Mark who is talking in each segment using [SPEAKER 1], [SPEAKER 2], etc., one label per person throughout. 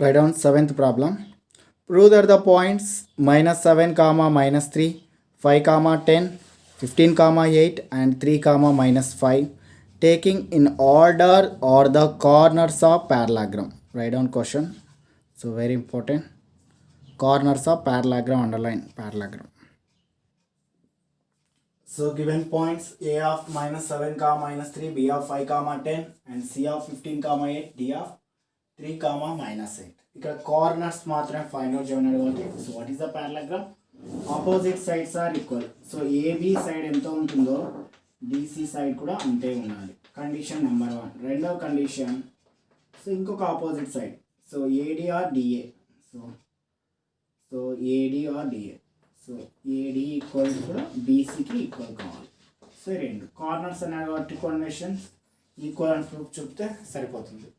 [SPEAKER 1] Write down seventh problem. Prove that the points minus 7 comma minus 3, 5 comma 10, 15 comma 8 and 3 comma minus 5 taking in order or the corners of parallelogram. Write down question. So very important. Corners of parallelogram, underline parallelogram. So given points A of minus 7 comma minus 3, B of 5 comma 10 and C of 15 comma 8, D of 3 comma minus 8. ఇక్కడ corners మాత్రమే find out చేయమన్నాడు కాబట్టి so what is the parallelogram? Opposite sides are equal. So AB side ఎంత ఉంటుందో DC side కూడా అంతే ఉండాలి. Condition number 1. రెండవ కండిషన్, సో ఇంకొక opposite side, so AD or DA. So AD or DA, so AD equal కూడా బీసీకి equal కావాలి. సో రెండు కార్నర్స్ అనే వాటి కాంబినేషన్స్ ఈక్వల్ అని ప్రూఫ్ చెప్తే సరిపోతుంది.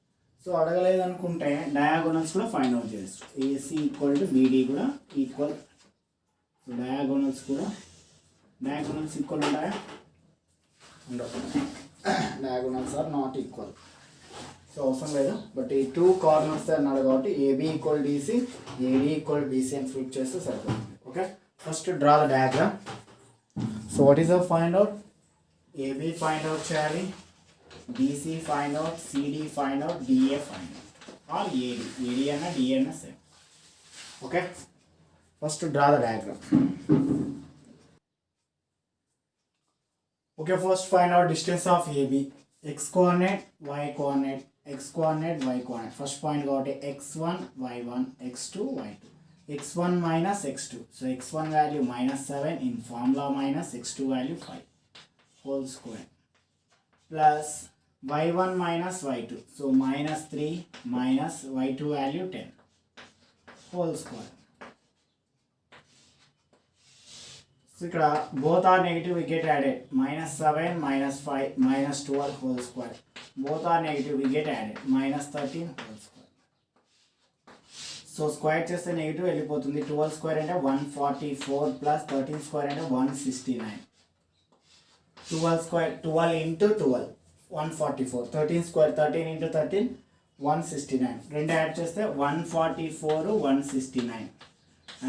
[SPEAKER 1] సో అడగలేదు అనుకుంటే డయాగోనల్స్ కూడా ఫైండ్ అవుట్ చేయొచ్చు. ఏసీ ఈక్వల్ టు బీడీ కూడా ఈక్వల్. సో డయాగోనల్స్ ఈక్వల్ ఉంటాయా? ఉండవు. Diagonals are not equal. So అవసరం లేదు. బట్ ఈ టూ కార్నర్స్ అన్నాడు కాబట్టి AB equal DC, AD equal BC అని ప్రూఫ్ చేస్తే సరిపోతుంది. Okay, first draw the diagram. So what is the find out? AB find out చేయాలి, BC find out, CD find out, DA find out, or AD. AD and DA and same. Okay. First draw the diagram. Okay. First find out distance of AB. X coordinate, Y coordinate, X coordinate, Y coordinate. First point got a X1, Y1, X2, Y2. X1 minus X2. So X1 value minus 7 in formula minus X2 value 5 whole square plus y1 minus y2, so minus 3 minus y2 value 10 whole square. So ఇక్కడ both are negative, we get added minus 7 minus 5 minus 12 whole square. Both are negative, we get added minus 13 whole square. So square చేస్తే negative వెళ్ళిపోతుంది. 12 square అంటే 144 plus 13 square అంటే 169. 12 square, 12 into 12, 144. 13 square, 13 into 13, 169. రెండు add చేస్తే 144, 169.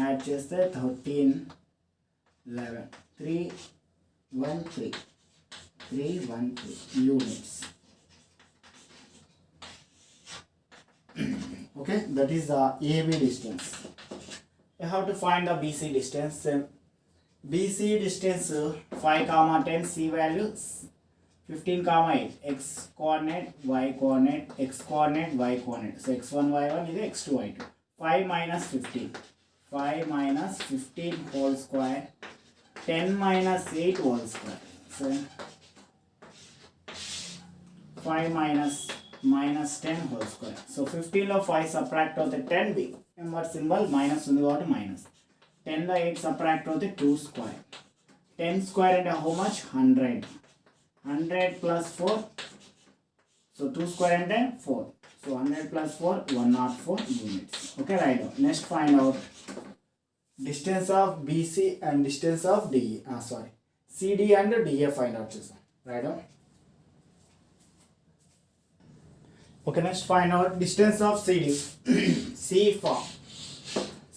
[SPEAKER 1] Add చేస్తే 13, 11, 313 units. Okay, that is the AB distance. You have to find the BC distance. BC distance 5 comma 10, C value 15 comma 8, X coordinate, Y coordinate, X coordinate, Y coordinate. So X1 Y1 is X2 Y2. 5 minus 15, 5 minus 15 whole square, 10 minus 8 whole square. So 5 minus 10 whole square. So 15 లో 5 subtract అవుతే 10 b. Number symbol minus ఉంది కాబట్టి minus. 10 లో 8 subtract అవుతే 2 square. 10 square అంటే how much? 100. 100 plus 4. So 2 square and 4. So 100 plus 4, 104 units. Okay, right now. Next find out distance of BC and distance of DE. CD and DA find out. Right now. Okay, next find out distance of CD. C form.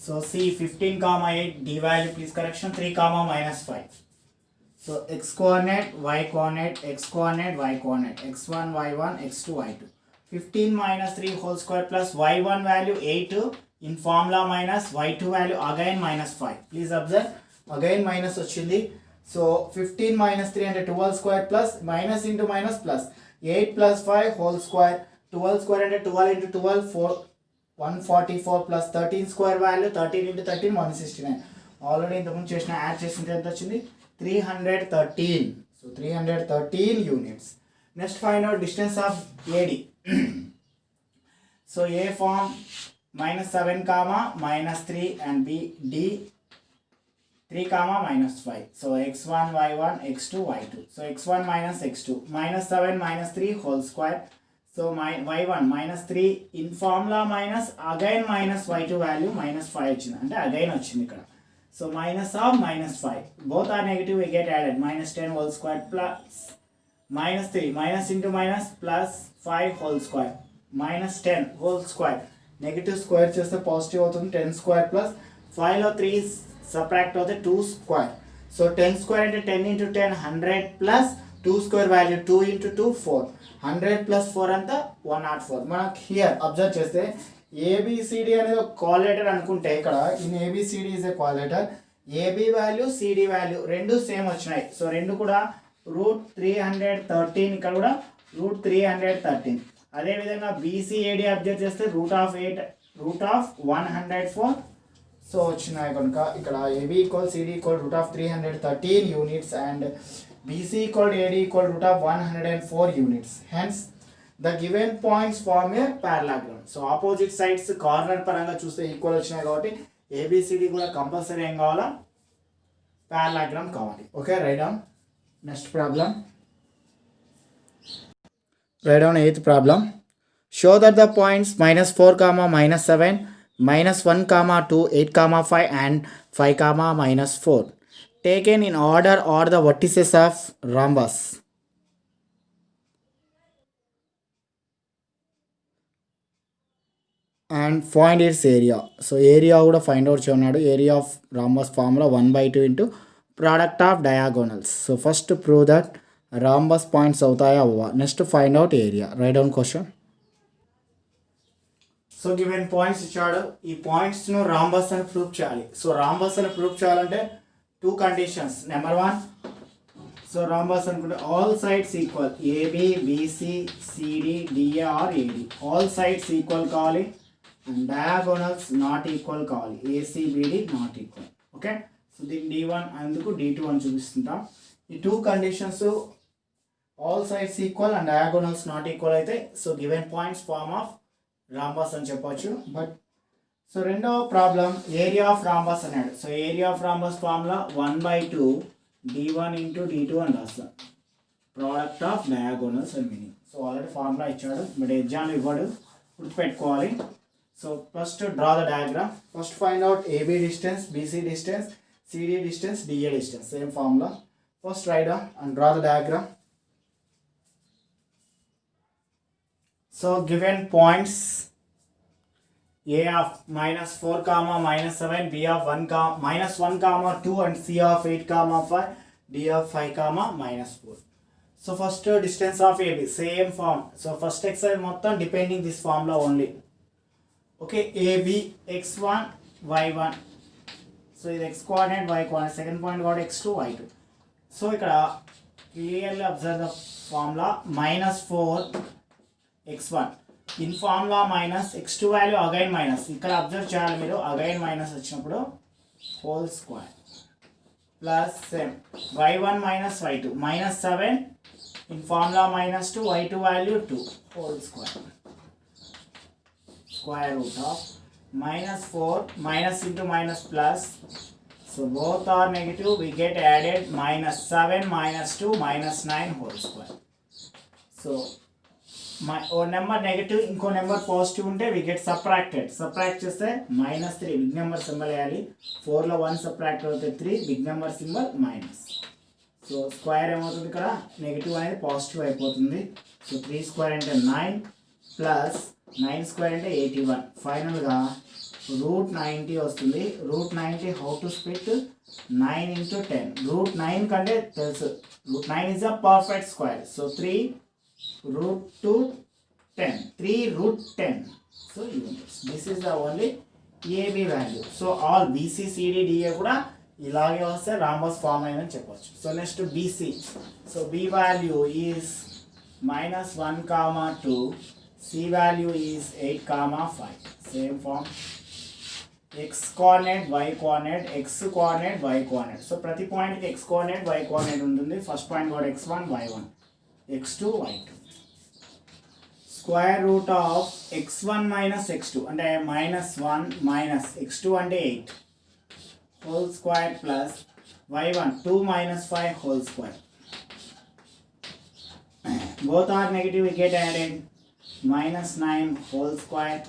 [SPEAKER 1] So C 15 comma 8, D value please correction 3 comma minus 5. So X coordinate, Y coordinate, X coordinate, Y coordinate, X1, Y1, X2, Y2. 15 minus 3 whole square plus Y1 value 8 in formula minus Y2 value again minus 5. Please observe again minus వచ్చింది. So 15 minus 3 అంటే 12 square plus minus into minus plus 8 plus 5 whole square. 12 square అంటే 12 into 12 144 plus 13 square value 13 into 13 169. Already ఇంతకుముందు చేసిన add చేసింది ఎంత వచ్చింది? 313. So 313 units. Next find out distance of AD. So A form minus 7 comma minus 3 and B D 3 comma minus 5. So X1 Y1 X2 Y2. So X1 minus X2 minus 7 minus 3 whole square. So my Y1 minus 3 in formula minus again minus Y2 value minus 5 వచ్చింది అంటే again వచ్చింది ఇక్కడ. So minus of minus 5. Both are negative, we get added. Minus 10 whole square plus minus 3. Minus into minus plus 5 whole square. Minus 10 whole square. Negative square చేస్తే positive అవుతుంది 10 square plus 5లో 3 subtract అవుతే 2 square. So 10 square అంటే 10 into 10 100 plus 2 square value 2 into 2 4 100 plus 4 అంతా 104. మనకు here observe చేస్తే A B C D అనేది ఒక కాలిలేటర్ అనుకుంటే ఇక్కడ ఇన్ ఏబిసిడి ఈజ్ ఏ కాలిలేటర్. ఏబి వాల్యూ సిడి వాల్యూ రెండు సేమ్ వచ్చినాయి. సో రెండు కూడా √313, ఇక్కడ కూడా √313. అదేవిధంగా బీసీఏడి అబ్జర్వ్ చేస్తే √104 సో వచ్చినాయి కనుక ఇక్కడ AB equal CD equal √313 units and BC equal AD equal √104 units. Hence the given points form a parallelogram. So opposite sides corner పరంగా చూస్తే ఈక్వల్ వచ్చినాయి కాబట్టి ఏబిసిడి కూడా కంపల్సరీ ఏం కావాలా, పారలాగ్రామ్ కావాలి. Okay, right down. Next problem, right down 8th problem. Show that the points -4, -7, -1, -2, 8, -5 and 5, -4 taken in order are the vertices of rhombus and find its area. So area కూడా find out చేయన్నాడు. Area of rhombus formula 1/2 into product of diagonals. So first prove that rhombus points అవుతాయా అవ్వవా. Next find out area. Right down question. So given points ఇచ్చాడు. ఈ పాయింట్స్ను rhombus అని prove చేయాలి. So rhombus అని ప్రూవ్ చేయాలంటే 2 కండిషన్స్. నెంబర్ 1, సో రాంబస్ అనుకుంటే all sides equal, AB BC CD DA or AD all sides equal కావాలి and diagonals not equal కావాలి, AC BD not equal. Okay, so దీన్ని D1 అందుకు D2 అని చూపిస్తుంటాం. ఈ 2 conditions all sides equal and diagonals not equal అయితే so given points form of rhombus అని చెప్పొచ్చు. బట్ సో రెండవ ప్రాబ్లం ఏరియా ఆఫ్ రాంబస్ అన్నాడు. So area of rhombus formula 1/2 D1 into D2 అని రాస్తాం, ప్రోడక్ట్ ఆఫ్ డయాగోనల్స్ అని meaning. So already formula ఇచ్చాడు but exam ఇవ్వడు, గుర్తుపెట్టుకోవాలి. So first draw the diagram. First find out AB distance, BC distance, CD distance, DA distance. Same formula. First write down and draw the diagram. So given points A of -4, -7, B of -1, -2 and C of 8, 5, D of 5, -4. So first distance of AB, same form. So first exercise మొత్తం depending this formula only. Okay, AB x1 y1. So ఇది x coordinate y coordinate. Second point got x2 y2. So ఇక్కడ clearly observe the formula -4 x1. In formula minus x2 value again minus. ఇక్కడ observe చేయాలి మీరు, again minus వచ్చినప్పుడు whole square plus same y1 - y2 -7 in formula -2 y2 value 2 whole square square root of -4 minus into minus plus. So both are negative, we get added -7 -2 -9 whole square. So number negative ఇంకో number positive ఉంటే we get subtracted. Subtract చేస్తే -3 big number symbol వేయాలి. 4లో 1 subtract అవుతే 3 big number symbol minus. So square ఏమవుతుంది, ఇక్కడ negative అనేది positive అయిపోతుంది. So 3 square అంటే 9 ప్లస్ 9 స్క్వేర్ అంటే 81. ఫైనల్గా √90 వస్తుంది. √90 హౌ టు స్ప్లిట్ 9 into 10. √9 కంటే తెలుసు, √9 is a perfect square. So 3 √10, 3√10. So units. This is the only AB value. So all BC, CD, DA కూడా ఇలాగే వస్తే రాంబస్ ఫామ్ అయిందని చెప్పొచ్చు. So next BC. So B value is -1, 2. C value is 8, 5. Same form. X coordinate, Y coordinate, X coordinate, Y coordinate. So ప్రతి పాయింట్కి X coordinate, Y coordinate ఉంటుంది. First point కూడా x1, y1, x2, y2. Square root of x1 - x2 అంటే -1 minus x2 అంటే 8 whole square plus y1 2 - 5 whole square. Both are negative, we get added -9 whole square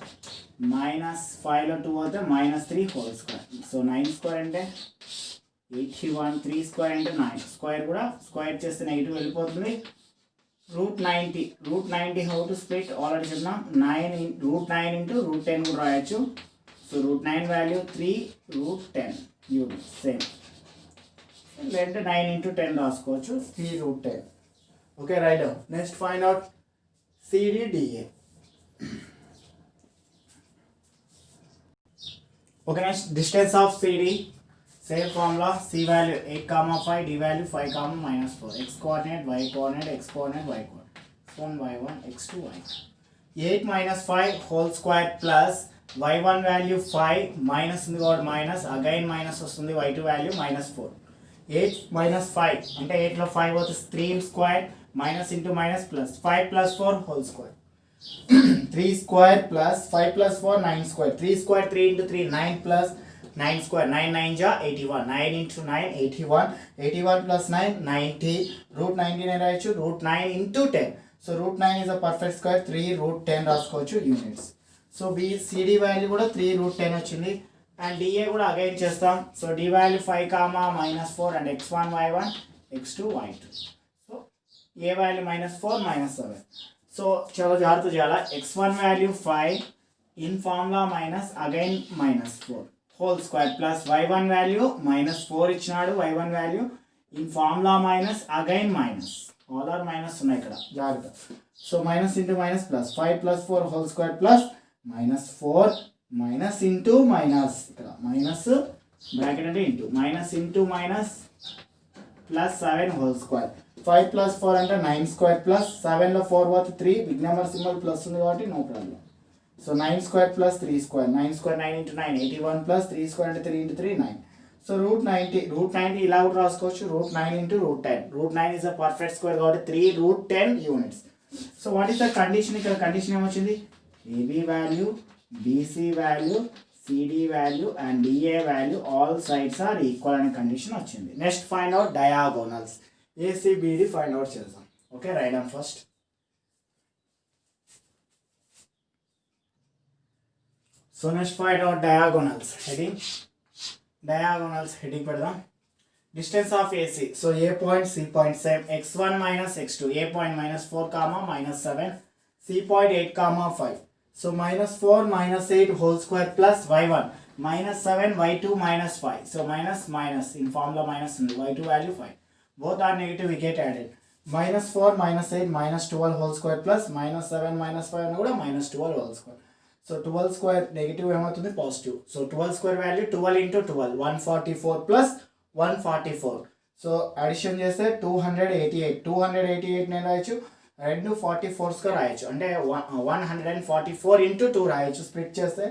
[SPEAKER 1] -5లో 2 అవుతే -3 whole square. So 9 square అంటే 81, 3 square అంటే 9. Square కూడా square చేస్తే negative వెళ్ళిపోతుంది. Root 90 how to split already చెప్తున్నాం. రూట్ 9 ఇంటూ రూట్ 10 కూడా రాయొచ్చు. So root 9 value 3 root 10 unit same, లేదంటే 9 ఇంటూ 10 రాసుకోవచ్చు 3 root 10. Okay right down. Next find out CDDA. Okay next distance of CD, same formula. C value 8,5, D value 5,-4, x coordinate, y coordinate, x coordinate, y coordinate, x1 y1 x2 y2. 8 - 5 whole square plus y1 value 5 minus ఉంది కాబట్టి minus, again minus వస్తుంది, y2 value -4. 8 - 5 అంటే 8లో 5 అవుతుంది, 3 square minus into minus plus 5 + 4 whole square. 3 square plus 5 + 4 9 square. 3 square 3 into 3 9 plus 9 square 9 9 జా 81. 9 into 9 81. 81 + 9 90. Route 90 నేను రాయొచ్చు. Root 9 into 10. So root 9 is a perfect square. 3 root 10 రాసుకోవచ్చు units. So CD value కూడా 3 root 10 వచ్చింది. And DA కూడా again చేస్తాం. So D value 5,-4 and x1 y1 x2 y2. So A value -4 -7. So చాలా జాగ్రత్త చేయాలా. x1 value 5 in formula minus again -4 whole square plus y1 value -4 ఇచ్చినాడు. y1 value in formula minus again minus, all are minus ఉన్నాయి ఇక్కడ జాగ్రత్త. So minus into minus plus 5 + 4 whole square plus -4 minus into minus, ఇక్కడ minus bracket అంటే into, minus into minus plus 7 whole square. 5 + 4 అంటే 9 square plus 7లో 4 పోతే 3, big number symbol plus ఉంది కాబట్టి no problem. So 9 square plus 3 square, 9 square 9 into 9 81 plus 3 square అంటే 3 into 3 9. So root 90 ఇలా కూడా రాసుకోవచ్చు. Root 9 into root 10. Root 9 is a perfect square కాబట్టి 3 root 10 units. So what is the condition? ఇక్కడ condition ఏమొచ్చింది? AB value, BC value, CD value and DA value all sides are equal అనే condition వచ్చింది. Next find out diagonals. ACBD find out చేద్దాం. Okay right down first. So next find out diagonals. Heading పెడదాం. Distance of AC. సో A point, C point same. x1 - x2. A point -4, -7. C point 8, 5. So -4 -8 whole square plus y1 -7 y2 -5. So minus in formula minus ఉంది. y2 value 5. Both are negative, we get added. -4 -8 -12 whole square plus -7 -5 అని కూడా -12 whole square. So 12 square negative ఏమవుతుంది? Positive. So 12 square value 12 into 12 144 plus 144. So addition చేస్తే 288 నేను రాయొచ్చు. 2 44గా రాయొచ్చు, అంటే 144 into 2 రాయొచ్చు. స్ప్లిట్ చేస్తే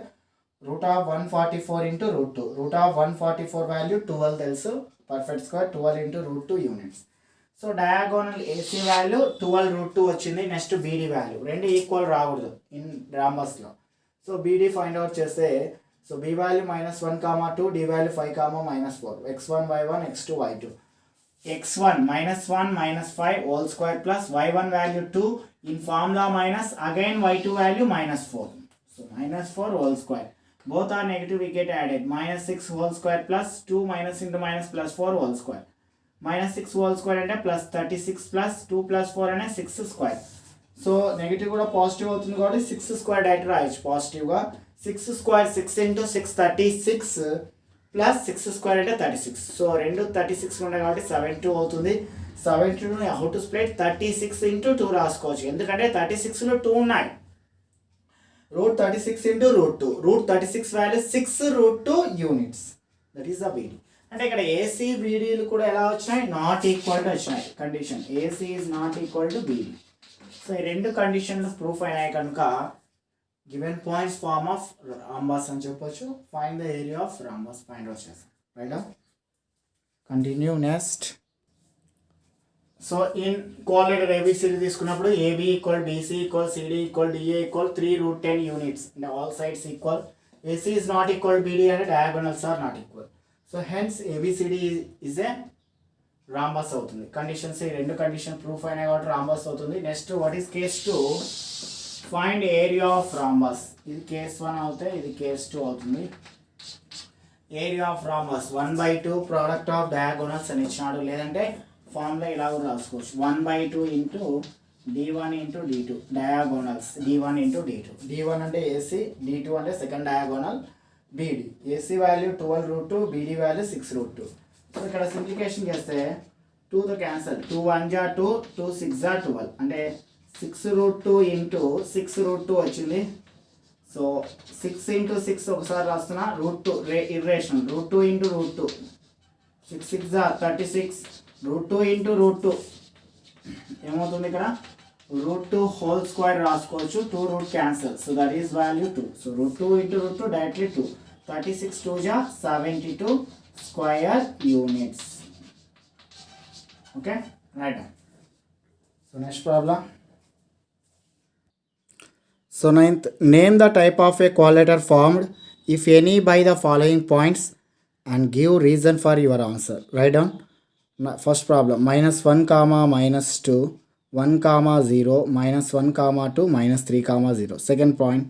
[SPEAKER 1] √144 ఇంటూ √2. √144 వాల్యూ 12 తెలుసు, perfect square. 12 into √2 units. So diagonal AC value 12 √2 వచ్చింది. నెక్స్ట్ BD వాల్యూ, రెండు ఈక్వల్ రాకూడదు ఇన్ రాంబస్లో. సో BD ఫైండ్ అవుట్ చేస్తే, so B value -1, 2, D value 5, -4, x1 y1 x2 y2. x1 -5 whole square plus y1 value 2 in formula minus again y2 value -4. So -4 whole square. Both are negative, we get added. -6 whole square plus 2 minus into minus plus 4 whole square. -6 whole square అంటే plus 36 plus 2 plus 4 అనే 6 square. So negative కూడా positive అవుతుంది కాబట్టి 6 square direct రాయొచ్చు పాజిటివ్గా. 6 square 6 into 6 36 plus 6 square అంటే 36. So రెండు 36 ఉన్నాయి కాబట్టి 72 అవుతుంది. 72 హౌ టు స్ప్లిట్? 36 ఇంటూ 2 రాసుకోవచ్చు, ఎందుకంటే 36లో 2 ఉన్నాయి. √36 into √2. √36 value 6 √2 units. That is the BD. అంటే ఇక్కడ ACBDలు కూడా ఎలా వచ్చినాయి? నాట్ ఈక్వల్ టు వచ్చినాయి condition. AC is not equal to BD. So ఈ రెండు కండిషన్లు ప్రూఫ్ అయినాయి కనుక given points form of rhombus అని చెప్పొచ్చు. Find the area of rhombus find out చేస్తాం. Right, continue. Next, so in coordinator ABCD తీసుకున్నప్పుడు AB = BC = CD = DA = 3 √10 units. అంటే all sides equal. AC is not equal to BD and diagonals are not equal. So hence ABCD is a rhombus అవుతుంది. Conditions ఈ రెండు condition proof అయినాయి కాబట్టి rhombus అవుతుంది. Next what is case 2? Find area of rhombus. ఇది case 1 అవుతే ఇది case 2 అవుతుంది. Area of rhombus 1/2 product of diagonals అని ఇచ్చినాడు. లేదంటే ఫార్ములా ఇలా కూడా రాసుకోవచ్చు. 1/2 into d1 into d2 diagonals d1 into d2 d1 అంటే AC d2 అంటే second diagonal BD AC value 12 root 2 BD value 6 root 2 so ఇక్కడ సింప్లిఫికేషన్ చేస్తే 2 తో క్యాన్సల్ 2 1 జా 2 2 6 జా 12 అంటే 6 రూట్ 2 ఇంటూ 6 రూట్ 2 వచ్చింది సో 6 ఇంటూ 6 ఒకసారి రాస్తున్నా root 2 irrational root 2 into root 2 6 6 జా 36 రూట్ 2 ఇంటూ రూట్ 2 ఏమవుతుంది ఇక్కడ రూట్ 2 హోల్ స్క్వేర్ రాసుకోవచ్చు 2 route cancel so that is value 2 so route 2 into root 2 directly 2 36 2 జా 72 square units okay right so next problem so ninth name the type of a quadrature formed if any by the following points and give reason for your answer write down first problem -1 comma -2 1 comma 0 -1 comma 2 -3 comma 0 second point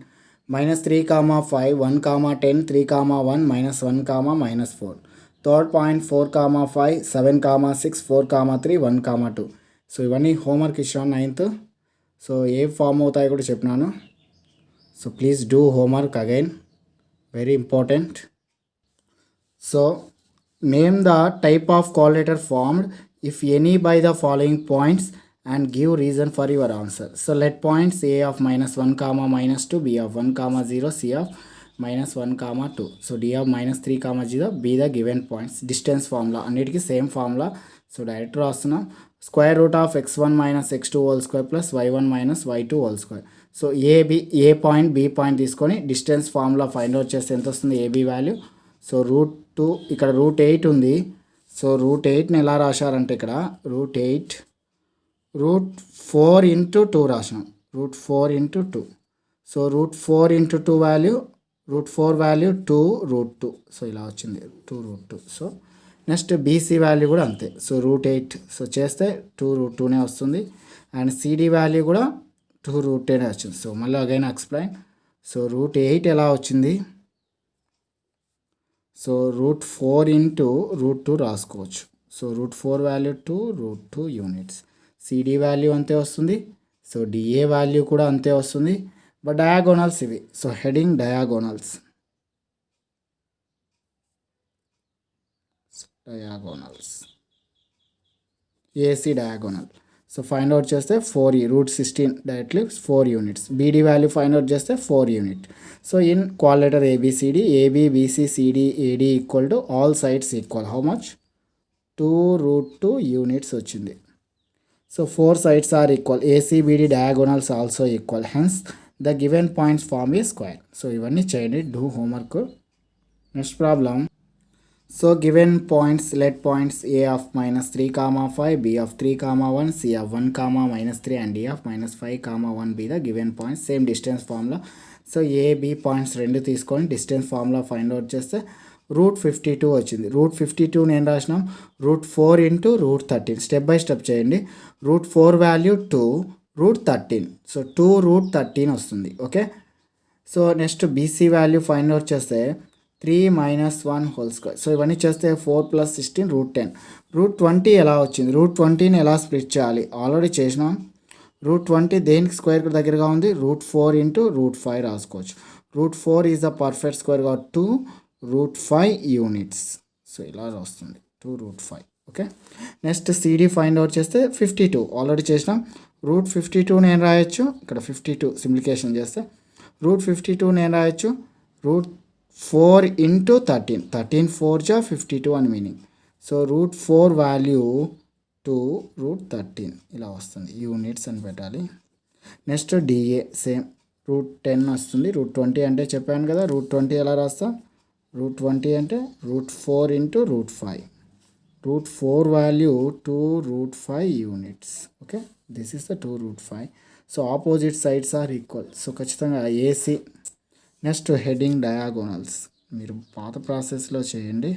[SPEAKER 1] -3 comma 5 1 comma 10 3 comma 1 -1 comma -4 third point 4 comma 5 7 comma 6 4 comma 3 1 comma 2 so ఇవన్నీ homework ఇచ్చాను ninth so ఏ form అవుతాయో కూడా చెప్పినాను so please do homework again very important so name the type of quadrature formed if any by the following points and give reason for your answer. So let points a of -1 comma -2 b of 1 comma 0 c of -1 comma 2 so d of -3 comma 0 be the given points distance formula అన్నిటికీ same formula so direct రాస్తున్నాం square root of x1 minus x2 whole square plus y1 minus y2 whole square so A point B point తీసుకొని distance formula find out చేస్తే ఎంత వస్తుంది AB value so root 2 ఇక్కడ root 8 ఉంది so root 8ని ఎలా రాశారంటే ఇక్కడ రూట్ 8 రూట్ 4 ఇంటూ 2 రాసినాం root 4 into 2 so root 4 into 2 value root 4 value 2 root 2 so ఇలా వచ్చింది 2 root 2 so next BC value కూడా అంతే సో రూట్ 8 సో చేస్తే 2 రూట్ 2నే వస్తుంది అండ్ సిడి వాల్యూ కూడా 2 రూట్ 10 వచ్చింది సో మళ్ళీ అగైన్ ఎక్స్ప్లెయిన్ సో రూట్ 8 ఎలా వచ్చింది సో రూట్ 4 ఇంటూ రూట్ 2 రాసుకోవచ్చు so root 4 value 2 root 2 units CD value అంతే వస్తుంది సో డిఏ వాల్యూ కూడా అంతే వస్తుంది బట్ డయాగోనల్స్ ఇవి so heading diagonals AC diagonal so find out చేస్తే 4 root 16 directly 4 units BD value find out చేస్తే 4 unit so in quadrilateral ABCD AB BC CD AD equal to all sides equal how much 2 root 2 units వచ్చింది so 4 sides are equal ACBD diagonals also equal hence the given points form a square so ఇవన్నీ చేయండి do homework next problem so given points let points a of -3 comma 5 b of 3 comma 1 c of 1 comma -3 and d of -5 comma 1 be the given points same distance formula so a b points రెండు తీసుకొని distance formula find out చేస్తే root 52 వచ్చింది root 52 నేను రాసినాం root 4 into root 13 step by step చేయండి root 4 value 2 root 13 so 2 root 13 వస్తుంది okay so next BC value find out చేస్తే 3 - 1 whole square so ఇవన్నీ చేస్తే 4 + 16 రూట్ 10 రూట్ 20 ఎలా వచ్చింది రూట్ 20ని ఎలా స్ప్లిట్ చేయాలి ఆల్రెడీ చేసినాం రూట్ 20 దేనికి స్క్వేర్ దగ్గరగా ఉంది రూట్ 4 ఇంటూ రూట్ 5 రాసుకోవచ్చు root 4 is the perfect square గా 2 రూట్ 5 యూనిట్స్ సో ఇలా వస్తుంది 2 root 5 okay next CD find out చేస్తే 52 ఆల్రెడీ చేసినాం రూట్ 52 నేను రాయొచ్చు ఇక్కడ 52 సింప్లికేషన్ చేస్తే రూట్ 52 నేను రాయొచ్చు రూట్ 4 ఇంటూ 13 4 జా 52 అని meaning so root 4 value 2 root 13 ఇలా వస్తుంది యూనిట్స్ అని పెట్టాలి నెక్స్ట్ డిఏ సేమ్ రూట్ 10 వస్తుంది రూట్ 20 అంటే చెప్పాను కదా రూట్ 20 ఎలా రాస్తాం రూట్ 20 అంటే root 4 into root 5 root 4 value 2 root 5 units okay this is the 2 root 5 so opposite sides are equal so ఖచ్చితంగా ఏసీ నెక్స్ట్ హెడింగ్ డయాగోనల్స్ మీరు పాత ప్రాసెస్లో చేయండి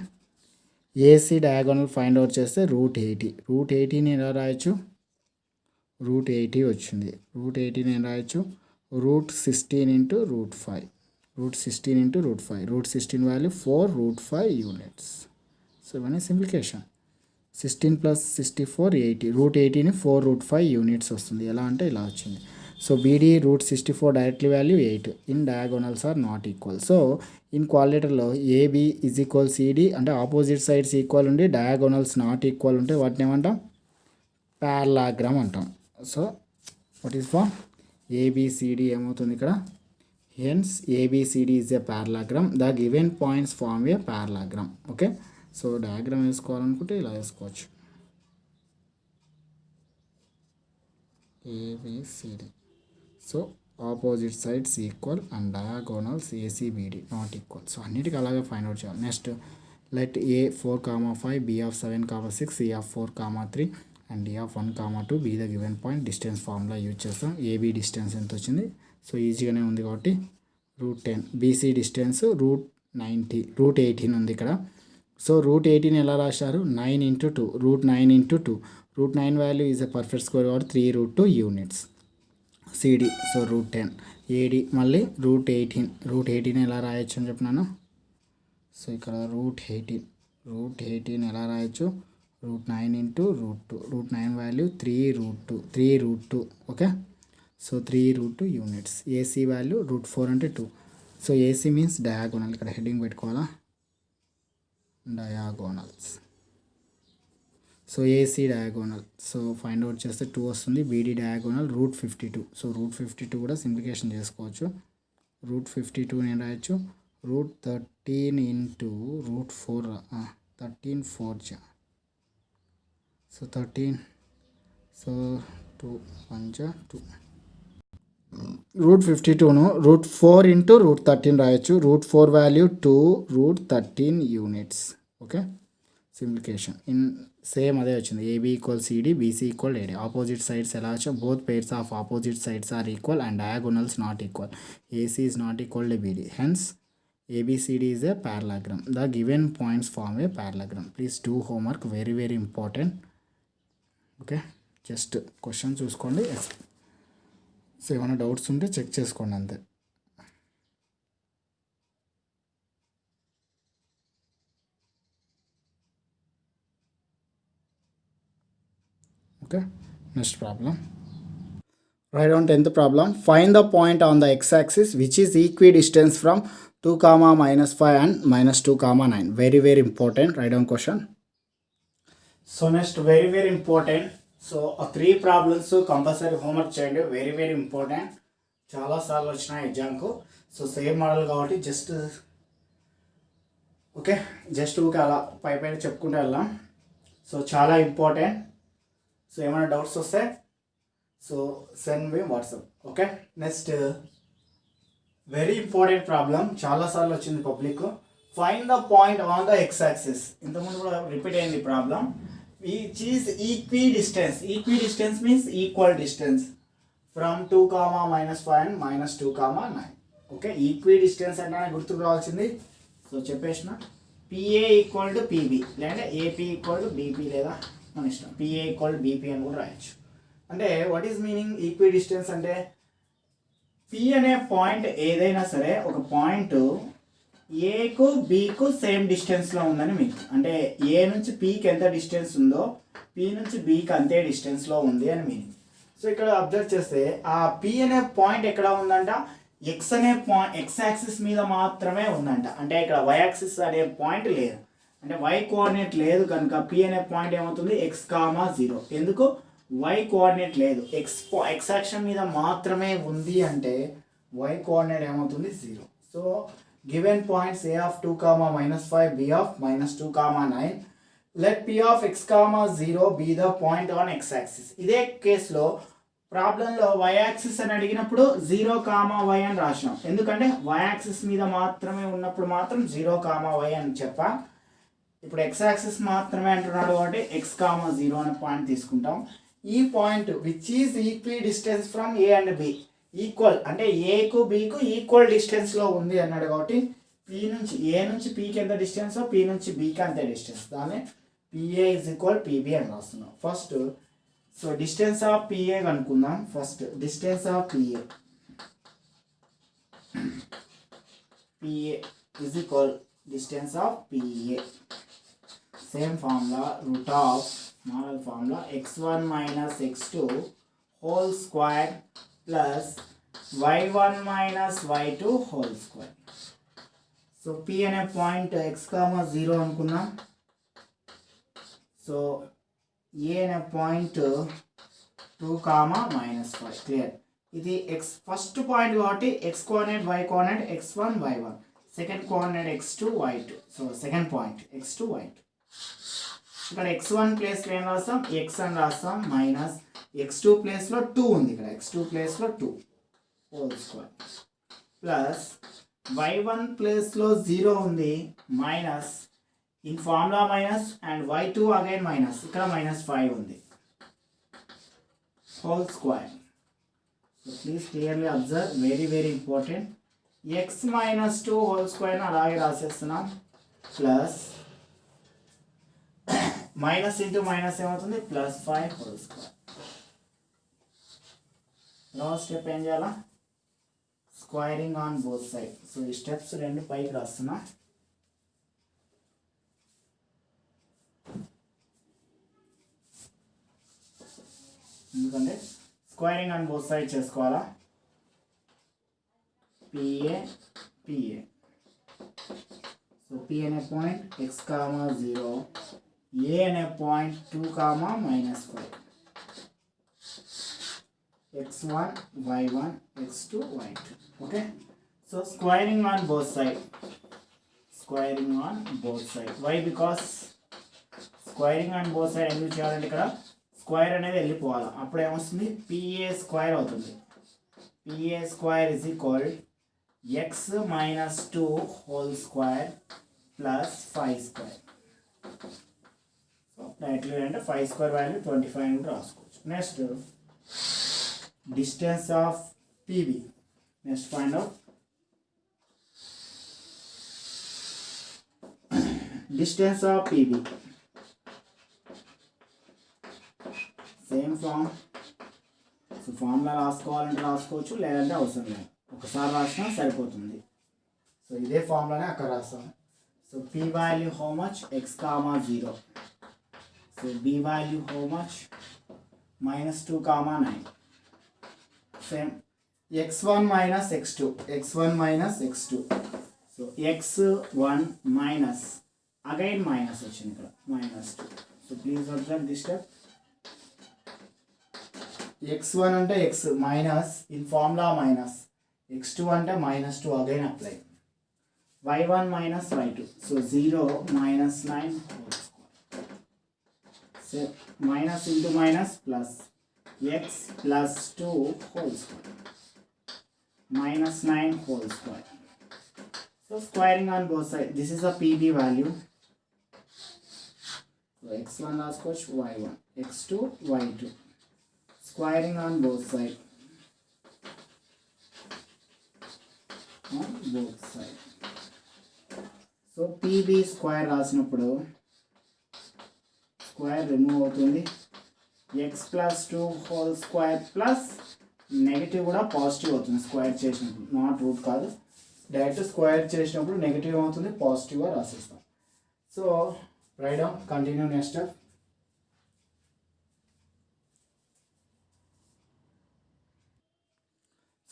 [SPEAKER 1] ఏసీ డయాగోనల్ ఫైండ్ అవుట్ చేస్తే రూట్ 80 ఎలా రాయొచ్చు రూట్ 80 వచ్చింది రూట్ 80 నేను రాయొచ్చు root 16 into root 5 root 16 into root 5 root 16 value 4 root 5 units so ఇవన్నీ సింప్లికేషన్ 16 ప్లస్ 64 80 రూట్ 80ని 4 రూట్ 5 యూనిట్స్ వస్తుంది. ఎలా అంటే ఇలా వచ్చింది. So BD root 64 directly value 8 in diagonals are not equal. So in క్వాలిటర్లో ఏబి ఈజ్ ఈక్వల్ సిడి అంటే opposite sides equal ఉండి డయాగోనల్స్ నాట్ ఈక్వల్ ఉంటే వాటిని ఏమంటాం? పారలాగ్రామ్ అంటాం. So what is for ABCD ఏమవుతుంది ఇక్కడ? Hence ABCD is a parallelogram. The given points form a parallelogram. Okay, so diagram వేసుకోవాలనుకుంటే ఇలా వేసుకోవచ్చు. ABCD. So opposite sides equal and diagonals AC BD not equal. So అన్నిటికీ అలాగే ఫైండ్ అవుట్ చేయాలి. Next let A 4, 5 B of 7, 6 C of 4, 3 and D of 1, 2 be the given point. Distance formula use చేస్తాం. AB distance ఎంత వచ్చింది? So ఈజీగానే ఉంది కాబట్టి root 10. BC distance root 90, root 18 ఉంది ఇక్కడ. సో రూట్ 18 ఎలా రాశారు? 9 × 2 root 9 × 2. Root 9 value is a perfect square కాబట్టి 3 root 2 units. CD so root 10. AD మళ్ళీ రూట్ 18. రూట్ 18 ఎలా రాయొచ్చు అని చెప్పినాను. సో ఇక్కడ రూట్ 18 ఎలా రాయొచ్చు? Root 9 × root 2. Root 9 value 3 root 2. Okay, so 3 root 2 units. AC value root 4 అంటే 2. So AC means diagonal. ఇక్కడ హెడ్డింగ్ పెట్టుకోవాలా? Diagonals. So AC diagonal. So find out చేస్తే 2 వస్తుంది. BD diagonal root 52. So root 52 కూడా simplification చేసుకోవచ్చు. Root 52 నేను రాయొచ్చు root 13 × root 4. 13 4 so 13. So 2 1 2. Root 52ను రూట్ 4 × రూట్ 13 రాయొచ్చు. Root 4 value 2 root 13 units. Okay, simplification in same అదే వచ్చింది. AB equal CD, BC equal AD. Opposite sides ఎలా వచ్చాయి? Both pairs of opposite sides are equal and diagonals not equal. AC is not equal to BD. Hence ABCD is a parallelogram. The given points form a parallelogram. Please do homework, very very important. Okay, just question చూసుకోండి. So ఏమైనా doubts ఉంటే check చేసుకోండి అంతే. Okay, next problem. Write down 10th problem. Find the point on the x-axis which is equidistant from 2, -5 and -2, 9. Very very important. Write down question. So next very very important. So 3 problems compulsory homework చేయండి. Very very important. చాలా సార్లు వచ్చినాయి ఎగ్జామ్కు. So same model కాబట్టి just okay అలా పైన చెప్పుకుంటూ వెళ్దాం. సో చాలా ఇంపార్టెంట్. సో ఏమైనా డౌట్స్ వస్తే so send me WhatsApp. Okay, next very important problem. చాలాసార్లు వచ్చింది public. Find the point on the X axis. ఇంతకుముందు కూడా రిపీట్ అయింది problem. Which is equidistance. Equidistance means equal distance from 2, -5 and -2, 9. Okay, ఈక్విడిస్టెన్స్ అంటే గుర్తుకు రావాల్సింది. సో చెప్పేసిన పిఏ ఈక్వల్ టు పిబి లేదా ఏపీ ఈక్వల్ టు బీపీ లేదా మన ఇష్టం. పిఏ ఈక్వల్ టు బీపీ అని కూడా రాయొచ్చు. అంటే what is meaning equi distance అంటే పి అనే పాయింట్ ఏదైనా సరే ఒక పాయింట్ ఏకు బీకు సేమ్ డిస్టెన్స్లో ఉందని మీకు, అంటే ఏ నుంచి పీకి ఎంత డిస్టెన్స్ ఉందో పి నుంచి బీకి అంతే డిస్టెన్స్లో ఉంది అని మీనింగ్. సో ఇక్కడ అబ్జర్వ్ చేస్తే ఆ పి అనే పాయింట్ ఎక్కడ ఉందంట? ఎక్స్ అనే పాయింట్ ఎక్స్ యాక్సిస్ మీద మాత్రమే ఉందంట. అంటే ఇక్కడ వై యాక్సిస్ అనే పాయింట్ లేదు, అంటే వై కోఆర్డినేట్ లేదు కనుక పి అనే పాయింట్ ఏమవుతుంది? x,0. ఎందుకు? వై కోఆర్డినేట్ లేదు, ఎక్స్ యాక్షన్ మీద మాత్రమే ఉంది అంటే వై కోఆర్డినేట్ ఏమవుతుంది? 0. So given points a of 2, -5, b of -2, 9. Let p of x, 0 be the point on x axis. ఇదే కేసులో ప్రాబ్లంలో y యాక్సిస్ అని అడిగినప్పుడు 0, y అని రాసినాం. ఎందుకంటే y యాక్సిస్ మీద మాత్రమే ఉన్నప్పుడు మాత్రం 0, y అని చెప్పా. ఇప్పుడు x యాక్సిస్ మాత్రమే అంటున్నాడు కాబట్టి x, 0 అనే పాయింట్ తీసుకుంటాం. ఈ point which is equidistance from A and B, equal అంటే ఏకు బీకు ఈక్వల్ డిస్టెన్స్లో ఉంది అన్నాడు కాబట్టి పి నుంచి ఏ నుంచి పీకి ఎంత డిస్టెన్స్, పి నుంచి బీకి అంతే డిస్టెన్స్, దాన్ని పిఏ ఈజ్ ఈక్వల్ పిబి అని రాస్తున్నాం. First so distance of PA కనుక్కుందాం. First distance of PA is equal distance of PA. same formula, root of normal formula x1 minus x2 whole square plus y1 minus y2 whole square. So P అనే point x, 0 అనుకున్నాం. So A అనే point 2, -5 clear. ఇది x first point కాబట్టి x coordinate y coordinate x1 y1, second coordinate x2 y2. So second point x2 y2. ఇక్కడ x1 ప్లేస్లో ఏం రాస్తాం, x అని రాస్తాం, మైనస్ x2 ప్లేస్లో 2 ఉంది, ఇక్కడ x2 ప్లేస్లో 2 హోల్ స్క్వేర్ ప్లస్ y1 ప్లేస్లో 0 ఉంది, minus in formula minus and y2 again minus, ఇక్కడ -5 ఉంది whole square. So please clearly observe, very important. x -2 whole స్క్వేర్ని అలాగే రాసేస్తున్నాం ప్లస్ మైనస్ ఇంటూ మైనస్ ఏమవుతుంది +5 హోల్ స్క్వేర్. లాస్ట్ స్టెప్ ఏం చేయాలా, squaring on both side. So ఈ steps రెండు పైకి రాస్తున్నా. ఎందుకంటే స్క్వైరింగ్ ఆన్ బోత్ సైడ్ చేసుకోవాలా. PA సో P అనే పాయింట్ x, 0, A అనే point 2, -5, x1 y1 x2 y2. Okay, so squaring on both side, why because squaring on both side ఎందుకు చేయాలంటే ఇక్కడ స్క్వేర్ అనేది వెళ్ళిపోవాలి, అప్పుడు ఏమొస్తుంది PA స్క్వేర్ అవుతుంది. PA square is equal x -2 whole square plus 5 square. So directly అంటే 5 square value 25 అని రాసుకోవచ్చు. Next distance of PB. Next find out distance of PB. Same form. So formula రాసుకోవాలంటే రాసుకోవచ్చు, లేదంటే అవసరం లేదు, ఒకసారి రాసినా సరిపోతుంది. సో ఇదే ఫార్ములానే అక్కడ రాస్తాం. So P value how much x, 0. So B value how much -2, 9. Same x1 minus x2, so x1 minus again minus వచ్చింది ఇక్కడ -2. so please observe this step. x1 అంటే x minus in formula minus, x2 అంటే -2 again apply, y1 minus y2, so 0 -9 whole square. So minus into minus plus x plus 2 whole square -9 whole square. So squaring on both sides, this is the PB value. So x1 last coach y1, x2 y2, squaring on both sides, So PB square రాసినప్పుడు square remove అవుతుంది, x plus 2 whole square plus negative కూడా positive అవుతుంది square చేసినప్పుడు, not root కాదు, direct square చేసినప్పుడు negative అవుతుంది, పాజిటివ్గా రాసేస్తాం. So right down, continue next step.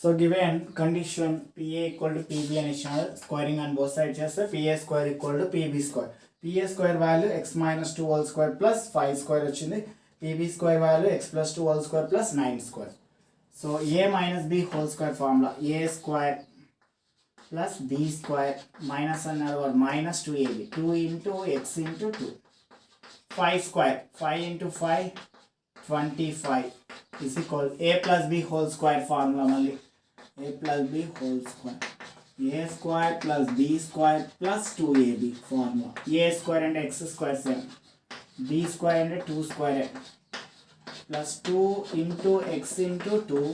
[SPEAKER 1] So given condition PA equal to PB అని ఇచ్చాడు, స్క్వేరింగ్ ఆన్ బోత్ సైడ్ చేస్తే PA square equal to PB square. PA square value x -2 whole square plus 5 square వచ్చింది, PB square value x plus 2 whole square plus 9 square. So a minus b whole square formula, a square plus b square minus another word minus 2ab, 2 into x into 2, 5 square, 5 into 5 25 is equal a plus b whole square formula only, a plus b whole square, a square plus b square plus 2ab formula, a square and x square same, b square and 2 square plus 2 into x into 2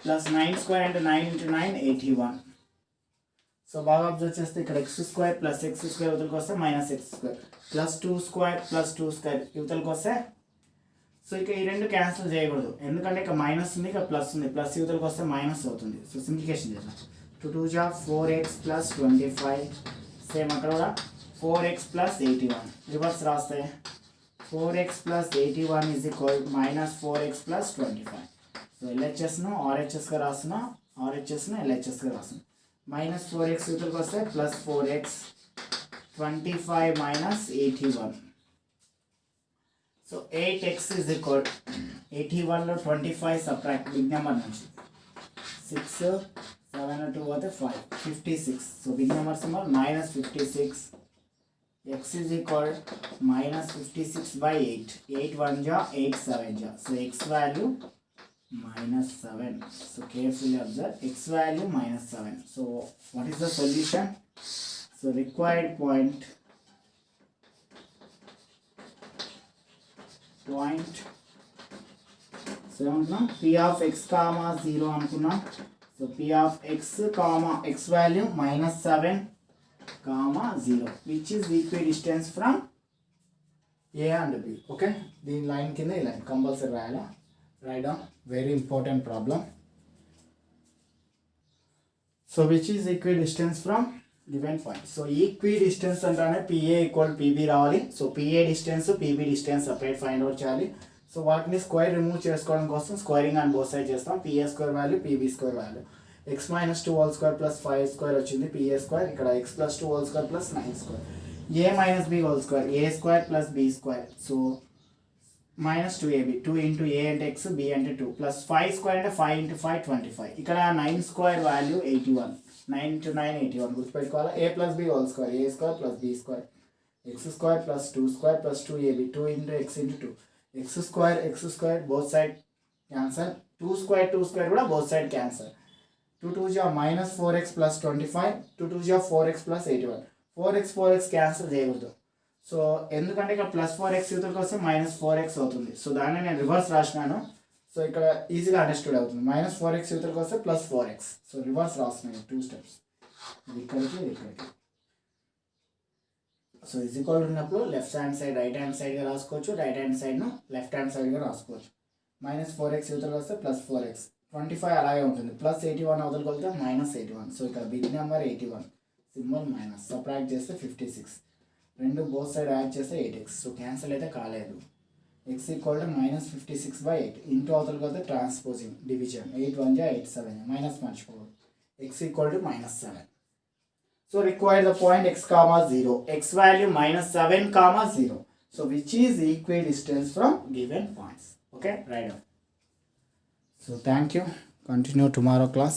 [SPEAKER 1] plus 9 square and 9 into 9 81. So బాగా observe చేస్తే ఇక్కడ x square plus x square యువతలకు వస్తే -x square plus 2 square plus 2 square యువతలకు వస్తే, so ఇక ఈ రెండు క్యాన్సిల్ చేయకూడదు ఎందుకంటే ఇక్కడ మైనస్ ఉంది, ఇక్కడ ప్లస్ ఉంది, ప్లస్ యువతలకు వస్తే మైనస్ అవుతుంది. సో సింప్లికేషన్ చేద్దాం, 2 2 4x plus 25, సేమ్ అక్కడ కూడా 4x plus 81. Reverse रास्ते 4x plus 81 is equal minus 4x plus 25. So LHS no RHS का रास्ना RHS नो LHS का रास्ना minus 4x इधर को से plus 4x 25 minus 81. So 8x is equal 81 low 25 subtract big number నుంచి 6 7 and 2 what 5 56. So big number symbol minus 56. X is equal minus 56 by 8. 8 1 ja 8 7 ja. So x value minus 7. So carefully observe x value minus 7. So what is the solution? So required point so p of x comma 0 అనుకున్నా. So p of x comma x value minus 7 comma 0 which is equidistance from A and B. Okay, దీని line కింద ఈ line compulsory రాయాలా. Right down very important problem. So which is equidistance from given point. So equidistance అంటేనే PA equal PB రావాలి. So PA distance PB distance separate find out చేయాలి. So వాటిని square remove చేసుకోవడం కోసం squaring and both side చేస్తాం. PA square value PB square value x minus 2 whole square plus 5 square వచ్చింది PA square. ఇక్కడ x plus 2 whole square plus 9 square. A minus B whole square A square plus B square. So minus 2AB 2 into A and x B అంటే 2 plus 5 square అంటే 5 into 5 25. ఇక్కడ 9 square value 81. 9 into 9 81 గుర్తుపెట్టుకోవాలా. A plus B whole square A square plus B square. X square plus 2 square plus 2AB 2 into x into 2. X square both side cancel. 2 square కూడా both side cancel. 2 2 ja minus 4x plus 25. 2 2 ja 4x plus 81. 4x cancel చేయకూడదు. So ఎందుకంటే ఇక్కడ plus 4x యూతలకు వస్తే minus 4x అవుతుంది. So దాన్ని నేను reverse రాసినాను. So ఇక్కడ ఈజీగా అండర్స్టూడ్ అవుతుంది. మైనస్ 4x యూతలకు వస్తే ప్లస్ 4x. సో రివర్స్ రాస్తున్నాను 2 స్టెప్స్ ఇక్కడికి ఇక్కడికి. సో ఈజ్ ఈక్వల్ ఉన్నప్పుడు left hand side right hand సైడ్గా రాసుకోవచ్చు. రైట్ హ్యాండ్ సైడ్ను లెఫ్ట్ హ్యాండ్ సైడ్గా రాసుకోవచ్చు. మైనస్ 4x యూతలకు వస్తే ప్లస్ 4x. 25 అలాగే ఉంటుంది. ప్లస్ 81 అవతలకి వెళ్తే మైనస్ 81. సో ఇక్కడ big number 81 symbol minus subtract చేస్తే 56. రెండు బోత్ సైడ్ యాడ్ చేస్తే 8x. సో క్యాన్సిల్ అయితే కాలేదు. x equal to minus 56 by 8 into అవతలకి వెళ్తే ట్రాన్స్పోజింగ్ డివిజన్ 8 1 ja 8 7 మైనస్ మర్చిపోదు. x equal to minus 7. So require the point x comma 0. x value minus 7 comma 0. So which is equidistance from given points. Okay, right now. So thank you. Continue tomorrow class.